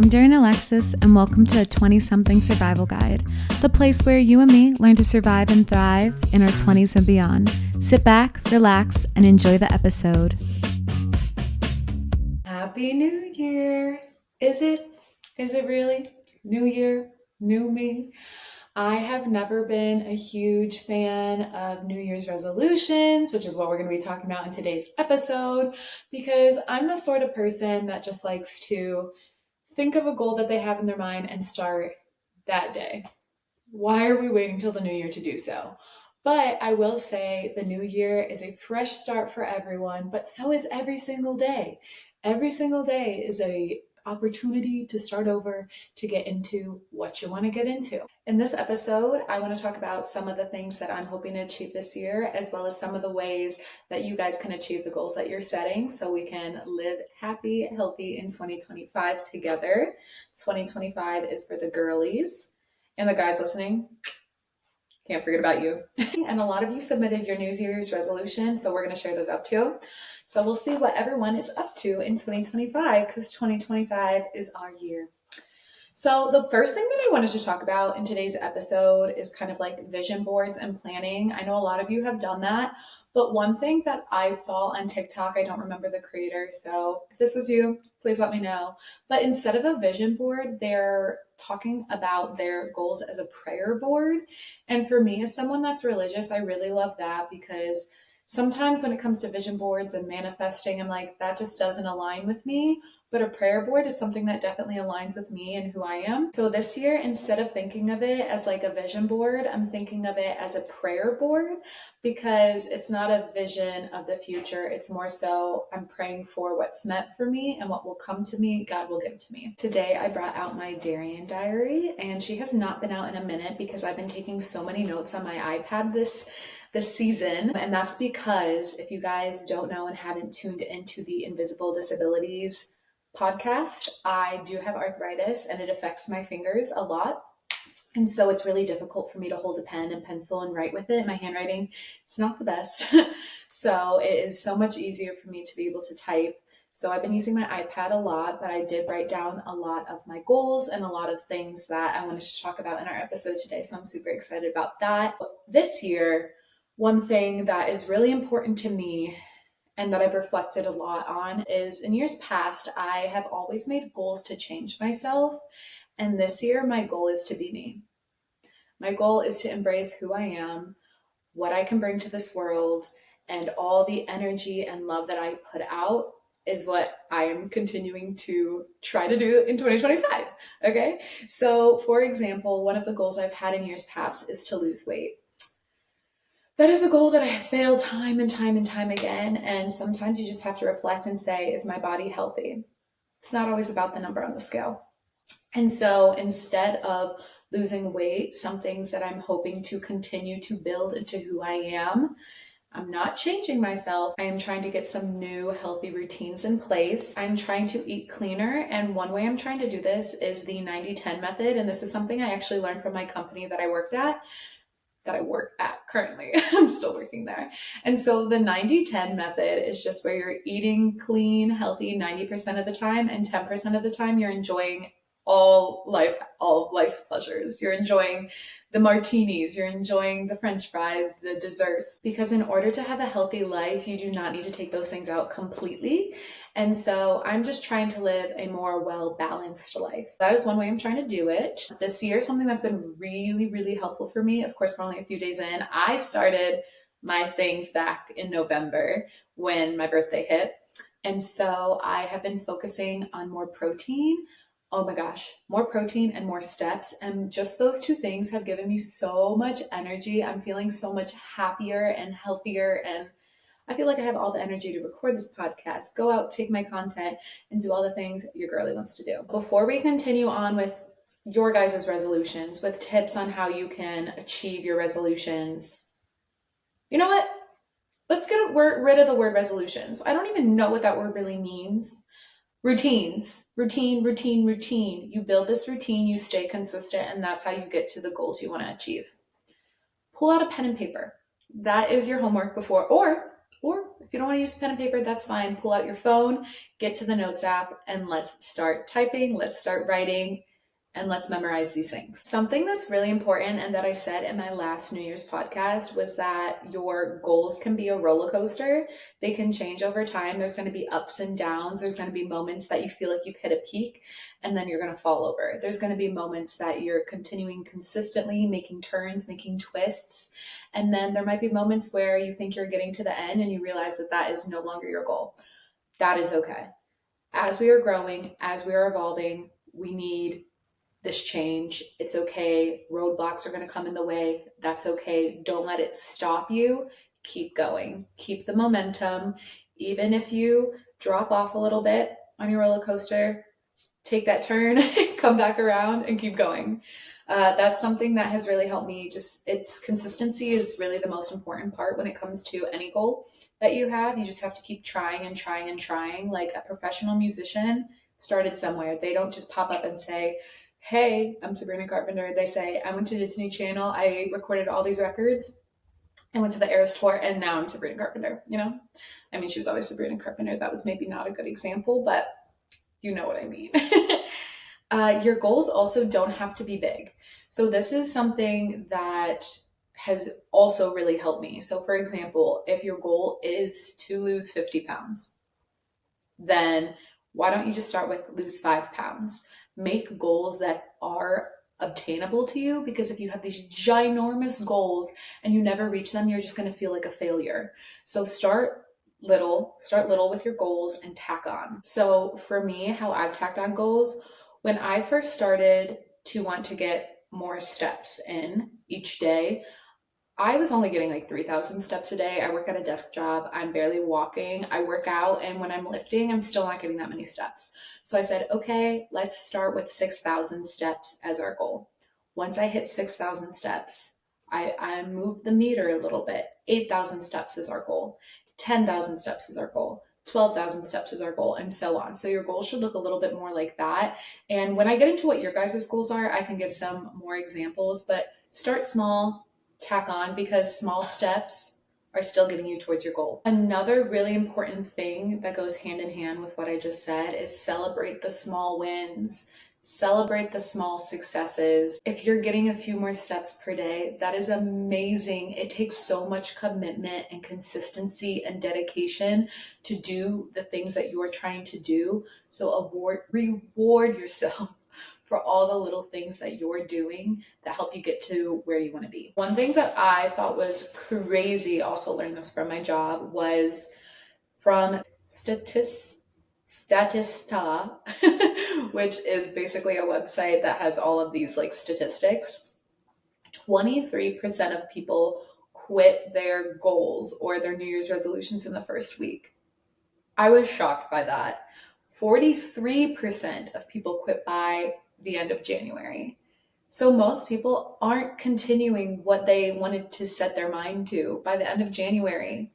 I'm Darren Alexis, and welcome to a 20-something survival guide, the place where you and me learn to survive and thrive in our 20s and beyond. Sit back, relax, and enjoy the episode. Happy New Year! Is it? Is it really? New Year, new me. I have never been a huge fan of New Year's resolutions, which is what we're going to be talking about in today's episode, because I'm the sort of person that just likes to think of a goal that they have in their mind and start that day. Why are we waiting till the new year to do so? But I will say the new year is a fresh start for everyone, but so is every single day. Every single day is a opportunity to start over, to get into what you want to get into. In this episode, I want to talk about some of the things that I'm hoping to achieve this year, as well as some of the ways that you guys can achieve the goals that you're setting so we can live happy, healthy in 2025 together. 2025 is for the girlies. And the guys listening, can't forget about you. And a lot of you submitted your New Year's resolution, so we're going to share those up too. So we'll see what everyone is up to in 2025, because 2025 is our year. So the first thing that I wanted to talk about in today's episode is kind of like vision boards and planning. I know a lot of you have done that, but one thing that I saw on TikTok, I don't remember the creator, so if this was you, please let me know. But instead of a vision board, they're talking about their goals as a prayer board. And for me, as someone that's religious, I really love that, because sometimes when it comes to vision boards and manifesting, I'm like, that just doesn't align with me. But a prayer board is something that definitely aligns with me and who I am. So this year, instead of thinking of it as like a vision board, I'm thinking of it as a prayer board, because it's not a vision of the future. It's more so I'm praying for what's meant for me, and what will come to me, God will give to me. Today, I brought out my Darien diary, and she has not been out in a minute because I've been taking so many notes on my iPad this season. And that's because if you guys don't know and haven't tuned into the Invisible Disabilities podcast, I do have arthritis and it affects my fingers a lot. And so it's really difficult for me to hold a pen and pencil and write with it. My handwriting is not the best. So it is so much easier for me to be able to type. So I've been using my iPad a lot, but I did write down a lot of my goals and a lot of things that I wanted to talk about in our episode today. So I'm super excited about that. This year, one thing that is really important to me and that I've reflected a lot on is, in years past, I have always made goals to change myself. And this year, my goal is to be me. My goal is to embrace who I am, what I can bring to this world, and all the energy and love that I put out is what I am continuing to try to do in 2025. Okay. So for example, one of the goals I've had in years past is to lose weight. That is a goal that I have failed time and time and time again. And sometimes you just have to reflect and say, is my body healthy? It's not always about the number on the scale. And so instead of losing weight, some things that I'm hoping to continue to build into who I am, I'm not changing myself. I am trying to get some new healthy routines in place. I'm trying to eat cleaner. And one way I'm trying to do this is the 90-10 method. And this is something I actually learned from my company that I work at currently. I'm still working there. And so the 90-10 method is just where you're eating clean, healthy 90% of the time, and 10% of the time you're enjoying all of life's pleasures. You're enjoying the martinis, you're enjoying the French fries, the desserts, because in order to have a healthy life, you do not need to take those things out completely. And so I'm just trying to live a more well-balanced life. That is one way I'm trying to do it. This year, something that's been really, really helpful for me, of course, we're only a few days in. I started my things back in November when my birthday hit. And so I have been focusing on more protein. Oh my gosh, more protein and more steps. And just those two things have given me so much energy. I'm feeling so much happier and healthier, and I feel like I have all the energy to record this podcast, go out, take my content, and do all the things your girly wants to do. Before we continue on with your guys' resolutions, with tips on how you can achieve your resolutions, you know what? Let's get rid of the word resolutions. I don't even know what that word really means. Routines, routine. You build this routine, you stay consistent, and that's how you get to the goals you want to achieve. Pull out a pen and paper. That is your homework before, or Or if you don't want to use pen and paper, that's fine. Pull out your phone, get to the Notes app, and let's start typing, let's start writing, and let's memorize these things. Something that's really important and that I said in my last New Year's podcast was that your goals can be a roller coaster. They can change over time. There's going to be ups and downs. There's going to be moments that you feel like you've hit a peak and then you're going to fall over. There's going to be moments that you're continuing consistently, making turns, making twists. And then there might be moments where you think you're getting to the end and you realize that that is no longer your goal. That is okay. As we are growing, as we are evolving, we need this change. It's okay. Roadblocks are going to come in the way. That's okay. Don't let it stop you. Keep going. Keep the momentum. Even if you drop off a little bit on your roller coaster, take that turn, come back around, and keep going. That's something that has really helped me. Just its consistency is really the most important part when it comes to any goal that you have. You just have to keep trying and trying and trying. Like a professional musician started somewhere. They don't just pop up and say, "Hey, I'm Sabrina Carpenter." They say, "I went to Disney Channel. I recorded all these records. I went to the Eras tour, and now I'm Sabrina Carpenter." You know, I mean, she was always Sabrina Carpenter. That was maybe not a good example, but you know what I mean. Your goals also don't have to be big. So this is something that has also really helped me. So for example, if your goal is to lose 50 pounds, then why don't you just start with lose 5 pounds? Make goals that are obtainable to you, because if you have these ginormous goals and you never reach them, you're just going to feel like a failure. So start little with your goals and tack on. So for me, how I've tacked on goals, when I first started to want to get more steps in each day, I was only getting like 3,000 steps a day. I work at a desk job. I'm barely walking. I work out. And when I'm lifting, I'm still not getting that many steps. So I said, okay, let's start with 6,000 steps as our goal. Once I hit 6,000 steps, I moved the meter a little bit. 8,000 steps is our goal. 10,000 steps is our goal. 12,000 steps is our goal, and so on. So your goal should look a little bit more like that. And when I get into what your guys' goals are, I can give some more examples, but start small, tack on, because small steps are still getting you towards your goal. Another really important thing that goes hand in hand with what I just said is celebrate the small wins. Celebrate the small successes. If you're getting a few more steps per day, that is amazing. It takes so much commitment and consistency and dedication to do the things that you are trying to do. So reward yourself for all the little things that you're doing that help you get to where you want to be. One thing that I thought was crazy, also learned this from my job, was from Statista, which is basically a website that has all of these like statistics. 23% of people quit their goals or their New Year's resolutions in the first week. I was shocked by that. 43% of people quit by the end of January. So most people aren't continuing what they wanted to set their mind to by the end of January.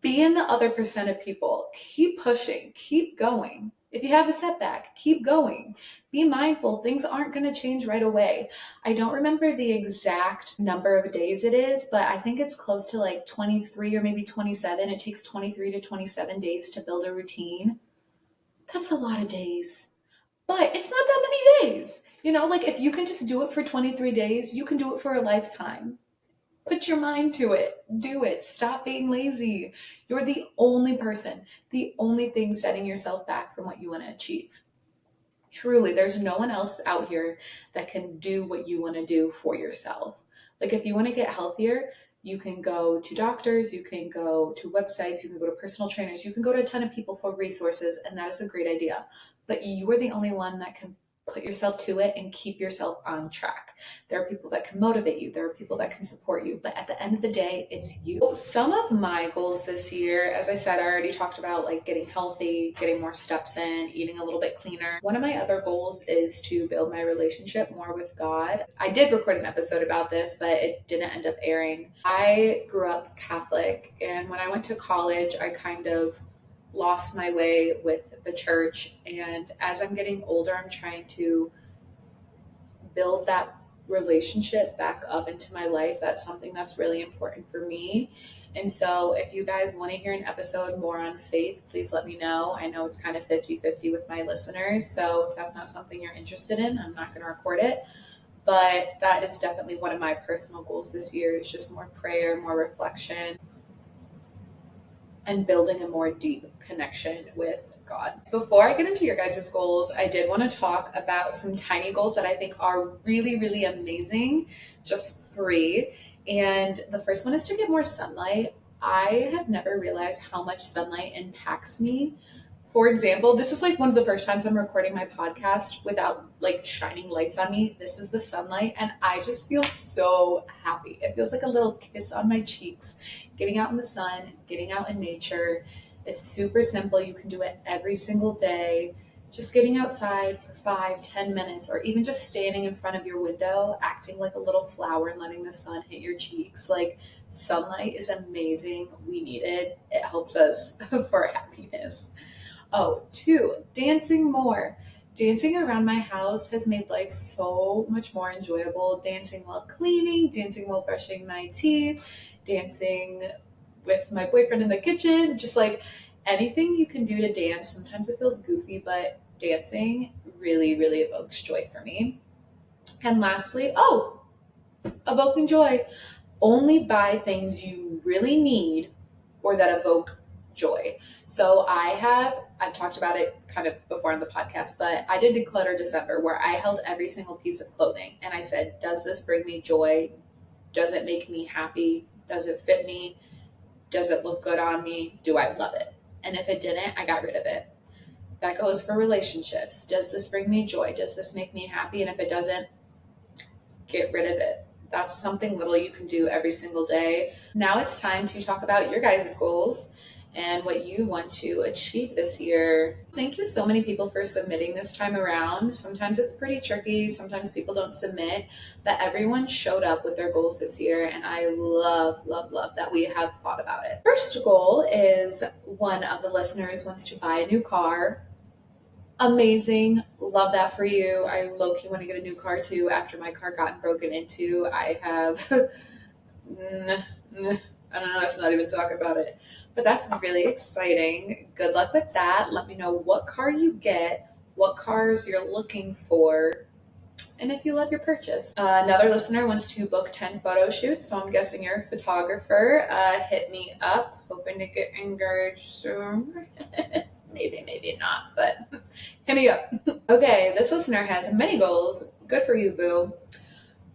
Be in the other percent of people. Keep pushing, keep going. If you have a setback, keep going. Be mindful, things aren't going to change right away. I don't remember the exact number of days it is, but I think it's close to like 23 or maybe 27. It takes 23 to 27 days to build a routine. That's a lot of days, but it's not that many days. You know, like if you can just do it for 23 days, you can do it for a lifetime. Put your mind to it. Do it. Stop being lazy. You're the only person, the only thing setting yourself back from what you want to achieve. Truly, there's no one else out here that can do what you want to do for yourself. Like if you want to get healthier, you can go to doctors, you can go to websites, you can go to personal trainers, you can go to a ton of people for resources, and that is a great idea. But you are the only one that can put yourself to it and keep yourself on track. There are people that can motivate you, there are people that can support you, but at the end of the day, it's you. Some of my goals this year, as I said, I already talked about like getting healthy, getting more steps in, eating a little bit cleaner. One of my other goals is to build my relationship more with God. I did record an episode about this, but it didn't end up airing. I grew up Catholic, and when I went to college, I kind of lost my way with the church. And as I'm getting older, I'm trying to build that relationship back up into my life. That's something that's really important for me. And so if you guys want to hear an episode more on faith, please let me know. I know it's kind of 50-50 with my listeners. So if that's not something you're interested in, I'm not going to record it. But that is definitely one of my personal goals this year, is just more prayer, more reflection, and building a more deep connection with God. Before I get into your guys' goals, I did want to talk about some tiny goals that I think are really, really amazing. Just 3. And the first one is to get more sunlight. I have never realized how much sunlight impacts me. For example, this is like one of the first times I'm recording my podcast without like shining lights on me. This is the sunlight, and I just feel so happy. It feels like a little kiss on my cheeks. Getting out in the sun, getting out in nature. It's super simple. You can do it every single day. Just getting outside for 5-10 minutes, or even just standing in front of your window, acting like a little flower and letting the sun hit your cheeks. Like, sunlight is amazing. We need it. It helps us for happiness. Oh, 2, dancing more. Dancing around my house has made life so much more enjoyable. Dancing while cleaning, dancing while brushing my teeth, dancing with my boyfriend in the kitchen, just like anything you can do to dance. Sometimes it feels goofy, but dancing really, really evokes joy for me. And lastly, evoking joy. Only buy things you really need or that evoke joy. So I've talked about it kind of before on the podcast, but I did Declutter December, where I held every single piece of clothing and I said, does this bring me joy? Does it make me happy? Does it fit me? Does it look good on me? Do I love it? And if it didn't, I got rid of it. That goes for relationships. Does this bring me joy? Does this make me happy? And if it doesn't, get rid of it. That's something little you can do every single day. Now it's time to talk about your guys' goals and what you want to achieve this year. Thank you so many people for submitting this time around. Sometimes it's pretty tricky. Sometimes people don't submit, but everyone showed up with their goals this year. And I love, love, love that we have thought about it. First goal is one of the listeners wants to buy a new car. Amazing. Love that for you. I low-key want to get a new car too. After my car got broken into, I have I don't know, let's not even talk about it. But that's really exciting. Good luck with that. Let me know what car you get, what cars you're looking for, and if you love your purchase. Another listener wants to book 10 photo shoots, so I'm guessing you're a photographer. Hit me up. Hoping to get engaged soon. Maybe not, but hit me up. Okay, this listener has many goals. Good for you, boo.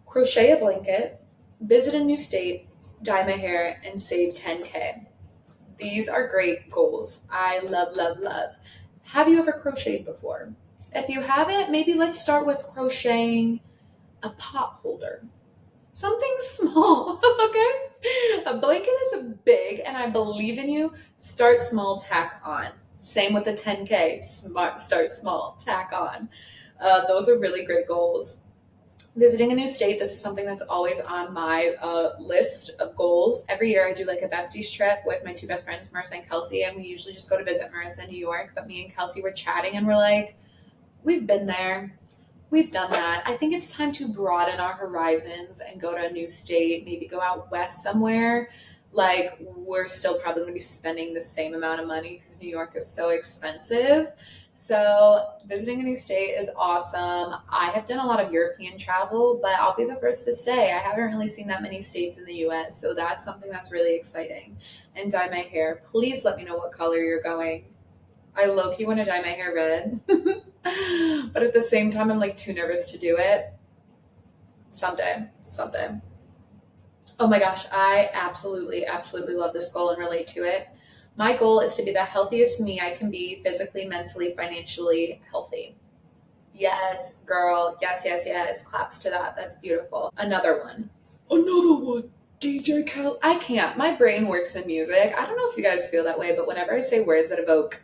Crochet a blanket, visit a new state, dye my hair, and save 10K. These are great goals. I love, love, love. Have you ever crocheted before? If you haven't, maybe let's start with crocheting a pot holder. Something small, okay? A blanket is big, and I believe in you. Start small, tack on. Same with the 10K. Start small, tack on. Those are really great goals. Visiting a new state, this is something that's always on my list of goals. Every year I do like a besties trip with my 2 best friends, Marissa and Kelsey, and we usually just go to visit Marissa in New York. But me and Kelsey were chatting and we're like, we've been there. We've done that. I think it's time to broaden our horizons and go to a new state, maybe go out west somewhere. Like, we're still probably going to be spending the same amount of money because New York is so expensive. So visiting a new state is awesome. I have done a lot of European travel, but I'll be the first to say I haven't really seen that many states in the US. So that's something that's really exciting. And dye my hair. Please let me know what color you're going. I low-key want to dye my hair red. But at the same time, I'm like too nervous to do it. Someday. Oh my gosh, I absolutely, absolutely love this goal and relate to it. My goal is to be the healthiest me I can be, physically, mentally, financially healthy. Yes, girl. Yes, yes, yes. Claps to that. That's beautiful. Another one. DJ Khaled. I can't. My brain works in music. I don't know if you guys feel that way, but whenever I say words that evoke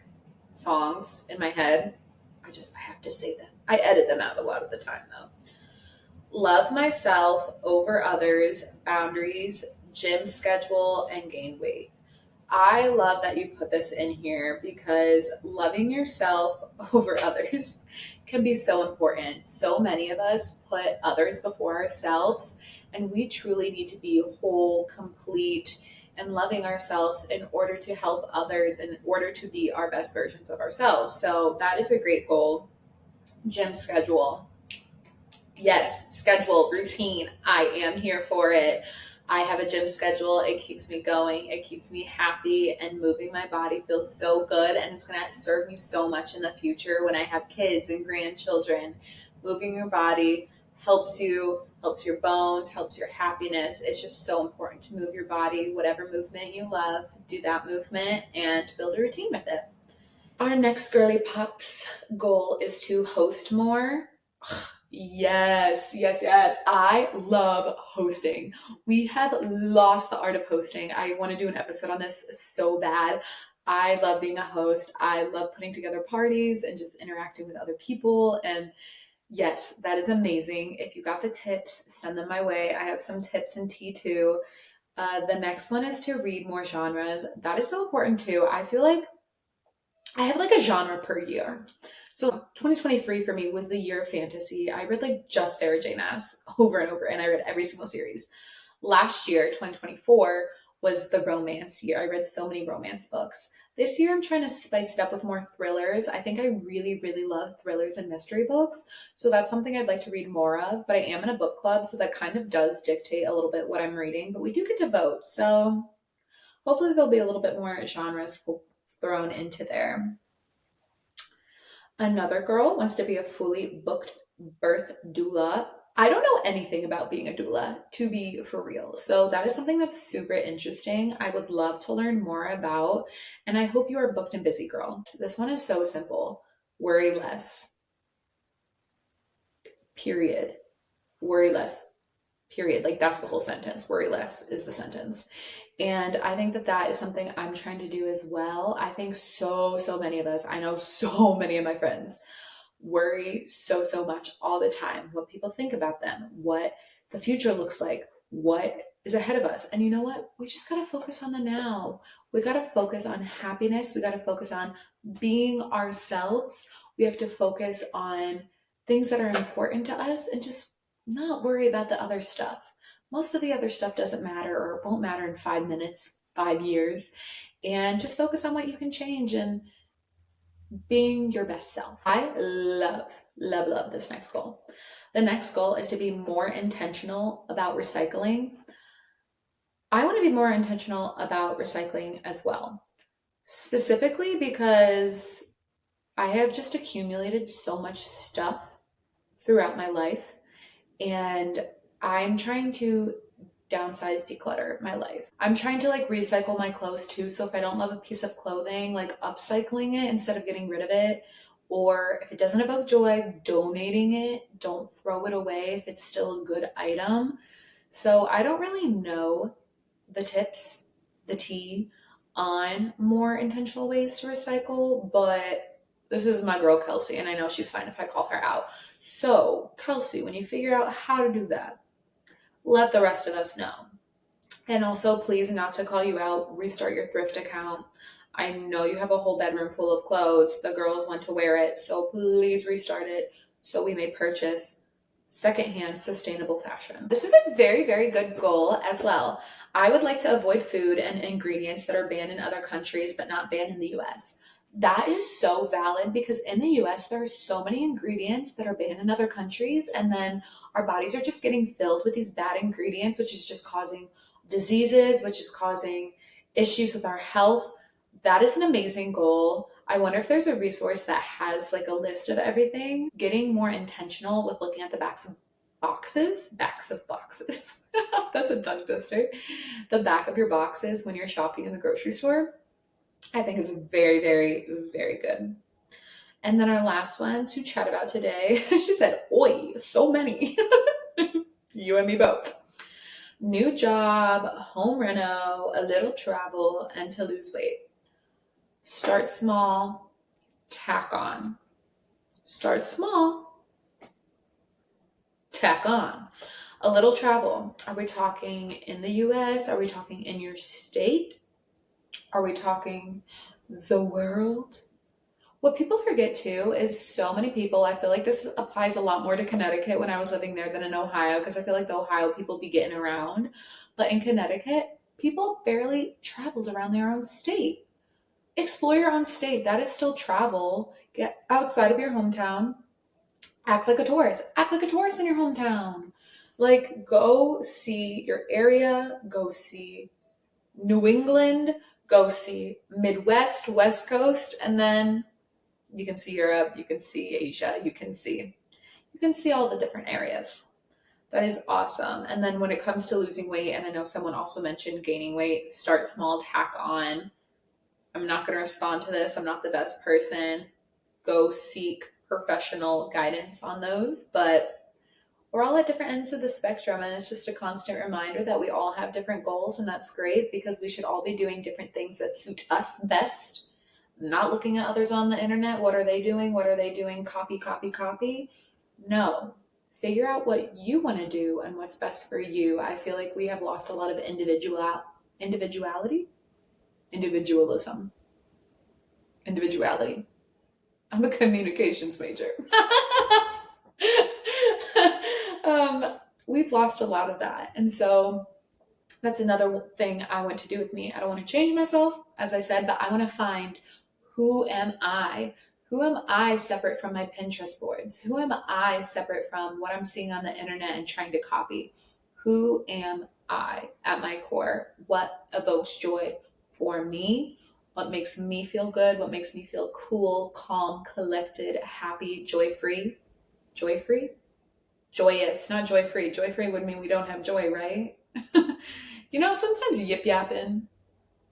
songs in my head, I have to say them. I edit them out a lot of the time though. Love myself over others, boundaries, gym schedule, and gain weight. I love that you put this in here because loving yourself over others can be so important. So many of us put others before ourselves, and we truly need to be whole, complete, and loving ourselves in order to help others, in order to be our best versions of ourselves. So, that is a great goal. Gym schedule. Yes, schedule, routine. I am here for it. I have a gym schedule. It keeps me going. It keeps me happy, and moving my body feels so good, and it's going to serve me so much in the future when I have kids and grandchildren. Moving your body helps you, helps your bones, helps your happiness. It's just so important to move your body. Whatever movement you love, do that movement and build a routine with it. Our next Girly Pops goal is to host more. Yes, yes, yes. I love hosting. We have lost the art of hosting. I want to do an episode on this so bad. I love being a host. I love putting together parties and just interacting with other people. And yes, that is amazing. If you got the tips, send them my way. I have some tips in tea too. The next one is to read more genres. That is so important too. I feel like I have like a genre per year. So 2023 for me was the year of fantasy. I read like just Sarah J. Maas over and over, and I read every single series. Last year, 2024, was the romance year. I read so many romance books. This year, I'm trying to spice it up with more thrillers. I think I really, really love thrillers and mystery books. So that's something I'd like to read more of. But I am in a book club, so that kind of does dictate a little bit what I'm reading. But we do get to vote. So hopefully, there'll be a little bit more genres thrown into there. Another girl wants to be a fully booked birth doula. I don't know anything about being a doula, to be for real. So that is something that's super interesting. I would love to learn more about, and I hope you are booked and busy, girl. This one is so simple. Worry less. Period. Worry less. Period. Like that's the whole sentence. Worry less is the sentence. And I think that that is something I'm trying to do as well. I think so many of us, I know so many of my friends worry so much all the time what people think about them, what the future looks like, what is ahead of us. And you know what? We just got to focus on the now. We got to focus on happiness. We got to focus on being ourselves. We have to focus on things that are important to us and just not worry about the other stuff. Most of the other stuff doesn't matter or won't matter in 5 minutes, 5 years, and just focus on what you can change and being your best self. I love this next goal. The next goal is to be more intentional about recycling. I want to be more intentional about recycling as well, specifically because I have just accumulated so much stuff throughout my life, and I'm trying to downsize, declutter my life. I'm trying to like recycle my clothes too. So if I don't love a piece of clothing, like upcycling it instead of getting rid of it. Or if it doesn't evoke joy, donating it. Don't throw it away if it's still a good item. So I don't really know the tips, the tea on more intentional ways to recycle, but this is my girl Kelsey, and I know she's fine if I call her out. So, Kelsey, when you figure out how to do that, let the rest of us know. And also, please, not to call you out, restart your thrift account. I know you have a whole bedroom full of clothes. The girls want to wear it, so please restart it so we may purchase secondhand sustainable fashion. This is a very good goal as well. I would like to avoid food and ingredients that are banned in other countries but not banned in the US. That is so valid because in the US, there are so many ingredients that are banned in other countries, and then our bodies are just getting filled with these bad ingredients, which is just causing diseases, which is causing issues with our health. That is an amazing goal. I wonder if there's a resource that has like a list of everything. Getting more intentional with looking at the backs of boxes. That's a tongue twister. The back of your boxes when you're shopping in the grocery store, I think is very good. And then our last one to chat about today, she said, oi, so many. You and me both. New job, home reno, a little travel, and to lose weight. Start small, tack on. Start small, tack on. A little travel. Are we talking in the US? Are we talking in your state? Are we talking the world? What people forget too is so many people, I feel like this applies a lot more to Connecticut when I was living there than in Ohio, because I feel like the Ohio people be getting around. But in Connecticut, people barely traveled around their own state. Explore your own state. That is still travel. Get outside of your hometown. Act like a tourist. Act like a tourist in your hometown. Like, go see your area, go see New England, go see Midwest, West Coast, and then you can see Europe, you can see Asia, you can see all the different areas. That is awesome. And then when it comes to losing weight, and I know someone also mentioned gaining weight, start small, tack on. I'm not going to respond to this. I'm not the best person. Go seek professional guidance on those, but we're all at different ends of the spectrum, and it's just a constant reminder that we all have different goals, and that's great because we should all be doing different things that suit us best. Not looking at others on the internet. What are they doing? What are they doing? Copy, copy, copy. No. Figure out what you want to do and what's best for you. I feel like we have lost a lot of individuality, individualism, individuality. I'm a communications major. We've lost a lot of that. And so that's another thing I want to do with me. I don't want to change myself, as I said, but I want to find who am I? Who am I separate from my Pinterest boards? Who am I separate from what I'm seeing on the internet and trying to copy? Who am I at my core? What evokes joy for me? What makes me feel good? What makes me feel cool, calm, collected, happy, joy-free? Joy-free? Joyous, not joy-free. Joy-free would mean we don't have joy, right? Sometimes yip-yapping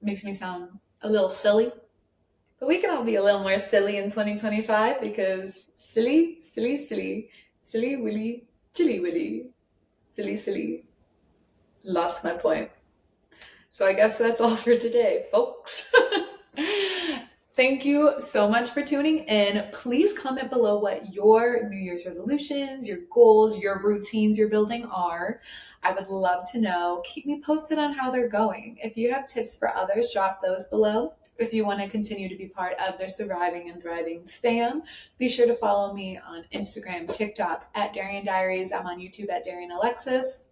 makes me sound a little silly. But we can all be a little more silly in 2025 because silly, silly, silly, silly willy, chilly willy, silly, silly. Lost my point. So I guess that's all for today, folks. Thank you so much for tuning in. Please comment below what your New Year's resolutions, your goals, your routines you're building are. I would love to know. Keep me posted on how they're going. If you have tips for others, drop those below. If you want to continue to be part of the Surviving and Thriving fam, be sure to follow me on Instagram, TikTok at Darian Diaries. I'm on YouTube at Darian Alexis.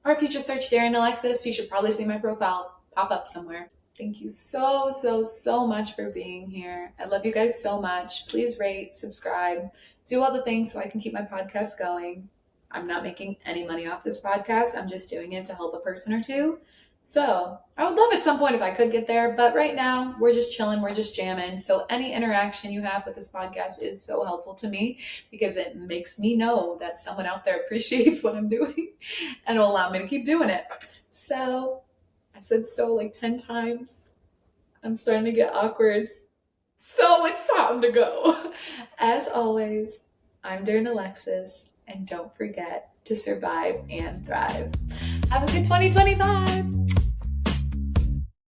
Or if you just search Darian Alexis, you should probably see my profile pop up somewhere. Thank you so, so, so much for being here. I love you guys so much. Please rate, subscribe, do all the things so I can keep my podcast going. I'm not making any money off this podcast. I'm just doing it to help a person or two. So I would love at some point if I could get there, but right now we're just chilling, we're just jamming. So any interaction you have with this podcast is so helpful to me because it makes me know that someone out there appreciates what I'm doing and will allow me to keep doing it. So I said so like 10 times. I'm starting to get awkward. So it's time to go. As always, I'm Darren Alexis, and don't forget to survive and thrive. Have a good 2025.